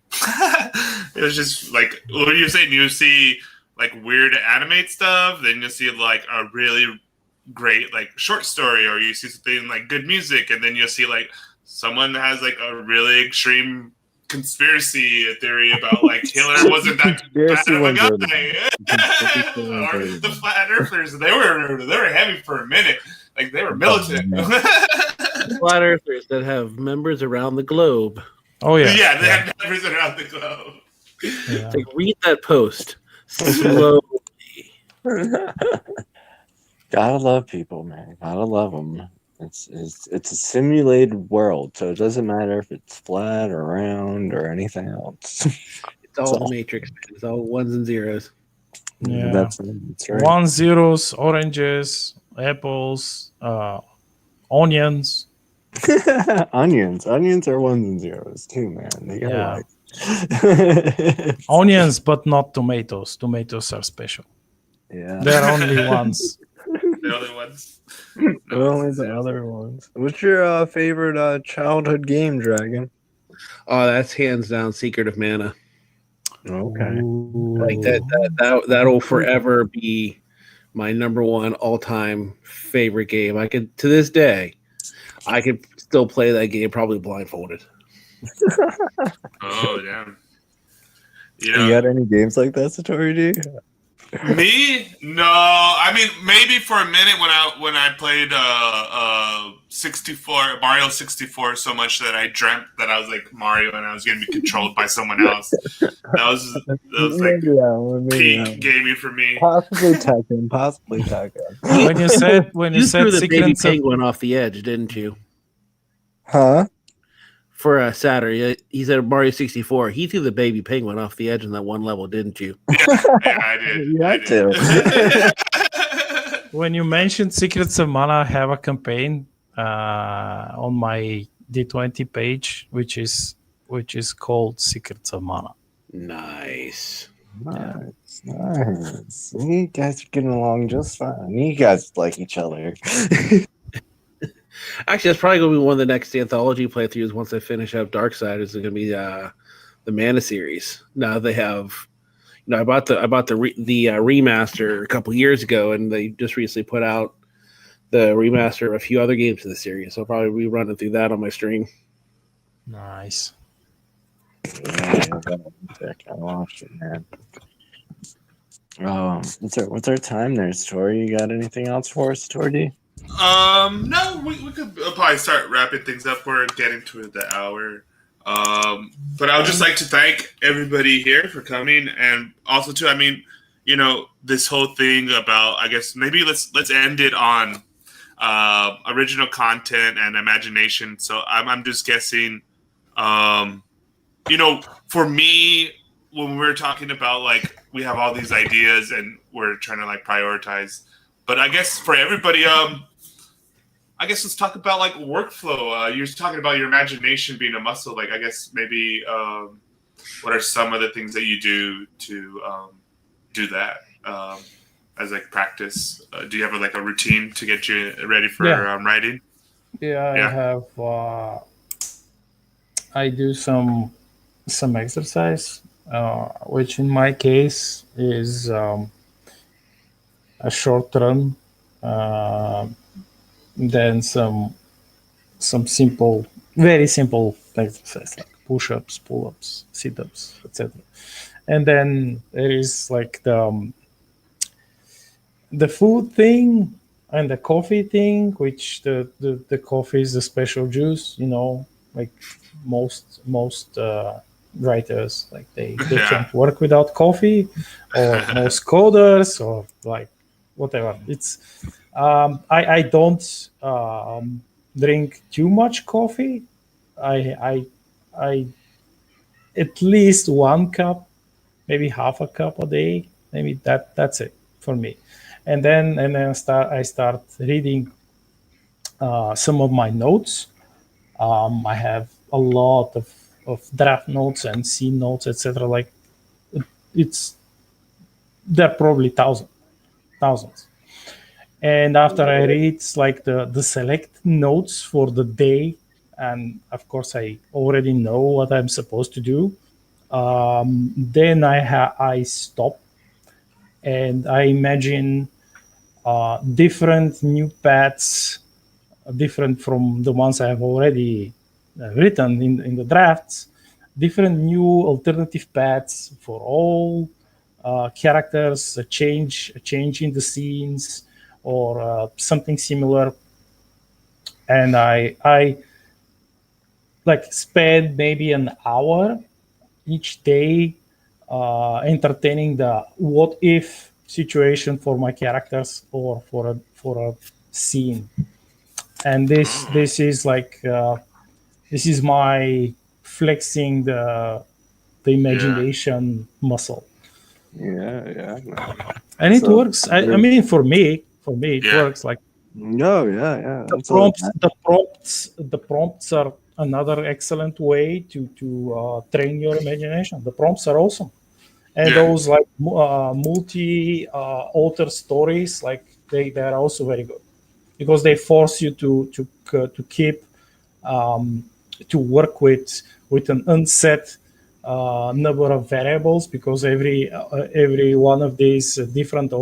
[SPEAKER 4] It was just like what are you saying? You see like weird animate stuff, then you see like a really great like short story, or you see something like good music, and then you'll see like someone has like a really extreme conspiracy theory about like Hitler wasn't that bad of a guy. Or the flat earthers, they were heavy for a minute. Like they were militant.
[SPEAKER 3] Flat earthers that have members around the globe.
[SPEAKER 2] Oh yeah.
[SPEAKER 4] Yeah, they have members around the globe.
[SPEAKER 2] Yeah.
[SPEAKER 3] Like read that post slowly.
[SPEAKER 1] Gotta love people, man. Gotta love them. It's a simulated world, so it doesn't matter if it's flat or round or anything else.
[SPEAKER 3] It's all the Matrix. It's all ones and zeros.
[SPEAKER 2] Yeah.
[SPEAKER 1] That's right.
[SPEAKER 2] 1 zeros, oranges, apples, onions.
[SPEAKER 1] Onions are ones and zeros too, man. They gotta
[SPEAKER 2] Yeah.
[SPEAKER 1] like
[SPEAKER 2] Onions, but not tomatoes. Tomatoes are special.
[SPEAKER 1] yeah.
[SPEAKER 2] They're only ones.
[SPEAKER 4] The other ones.
[SPEAKER 1] Only the other ones. What's your favorite childhood game, Dragon?
[SPEAKER 3] Oh, that's hands down Secret of Mana.
[SPEAKER 1] Okay.
[SPEAKER 3] Like that'll forever be my number one all time favorite game. I could to this day, I could still play that game probably blindfolded.
[SPEAKER 4] Oh damn.
[SPEAKER 1] You got any games like that, Satori G?
[SPEAKER 4] Me? No. I mean, maybe for a minute when I played 64 Mario 64 so much that I dreamt that I was like Mario and I was going to be controlled by someone else. That was like peak gaming for me.
[SPEAKER 1] Possibly Tekken.
[SPEAKER 2] When you said
[SPEAKER 3] threw the baby
[SPEAKER 2] secrets of,
[SPEAKER 3] penguin off the edge, didn't you?
[SPEAKER 1] Huh?
[SPEAKER 3] For a Saturday, he said Mario 64. He threw the baby penguin off the edge in that one level, didn't you?
[SPEAKER 4] Yeah, I did.
[SPEAKER 1] You
[SPEAKER 4] I
[SPEAKER 1] had
[SPEAKER 4] did.
[SPEAKER 2] when you mentioned Secrets of Mana, I have a campaign on my D20 page, which is called Secrets of Mana.
[SPEAKER 3] Nice.
[SPEAKER 1] Nice. You guys are getting along just fine. You guys like each other.
[SPEAKER 3] Actually, that's probably going to be one of the next anthology playthroughs once I finish up Darkside. Is going to be the Mana series. Now they have, I bought the remaster a couple years ago, and they just recently put out the remaster of a few other games in the series. So I'll probably be running through that on my stream.
[SPEAKER 2] Nice.
[SPEAKER 1] Yeah, I watched it, man. What's our time there, Story? You got anything else for us, Tori?
[SPEAKER 4] No, we could probably start wrapping things up. We're getting to the hour. But I would just like to thank everybody here for coming, and also too, I mean, this whole thing about, I guess maybe let's end it on original content and imagination. So I'm just guessing, for me, when we're talking about like we have all these ideas and we're trying to like prioritize, but I guess for everybody, I guess let's talk about like workflow. You're talking about your imagination being a muscle. Like, I guess maybe what are some of the things that you do to do that as like practice? Do you have like a routine to get you ready for writing?
[SPEAKER 2] Yeah, I have. I do some exercise, which in my case is a short run. Then some simple, very simple exercise like push-ups, pull-ups, sit-ups, etc. And then there is like the food thing and the coffee thing, which the coffee is a special juice, like most writers, like they can't work without coffee, or most coders, or like whatever. It's I don't drink too much coffee. I at least 1 cup, maybe half a cup a day. Maybe that's it for me. And then I start reading some of my notes. I have a lot of draft notes and scene notes, etc. Like they're probably thousands. And after I read like the select notes for the day, and of course I already know what I'm supposed to do, then I stop and I imagine different new paths, different from the ones I have already written in the drafts, different new alternative paths for all characters, a change in the scenes, or something similar. And I like spend maybe an hour each day entertaining the what if situation for my characters or for a scene. And this is like this is my flexing the imagination muscle.
[SPEAKER 1] Yeah.
[SPEAKER 2] And it
[SPEAKER 1] So,
[SPEAKER 2] works. I mean, for me it works. Like
[SPEAKER 1] no, yeah.
[SPEAKER 2] the prompts are another excellent way to train your imagination. The prompts are awesome. And those like multi author stories, like they are also very good because they force you to keep to work with an unset number of variables, because every one of these different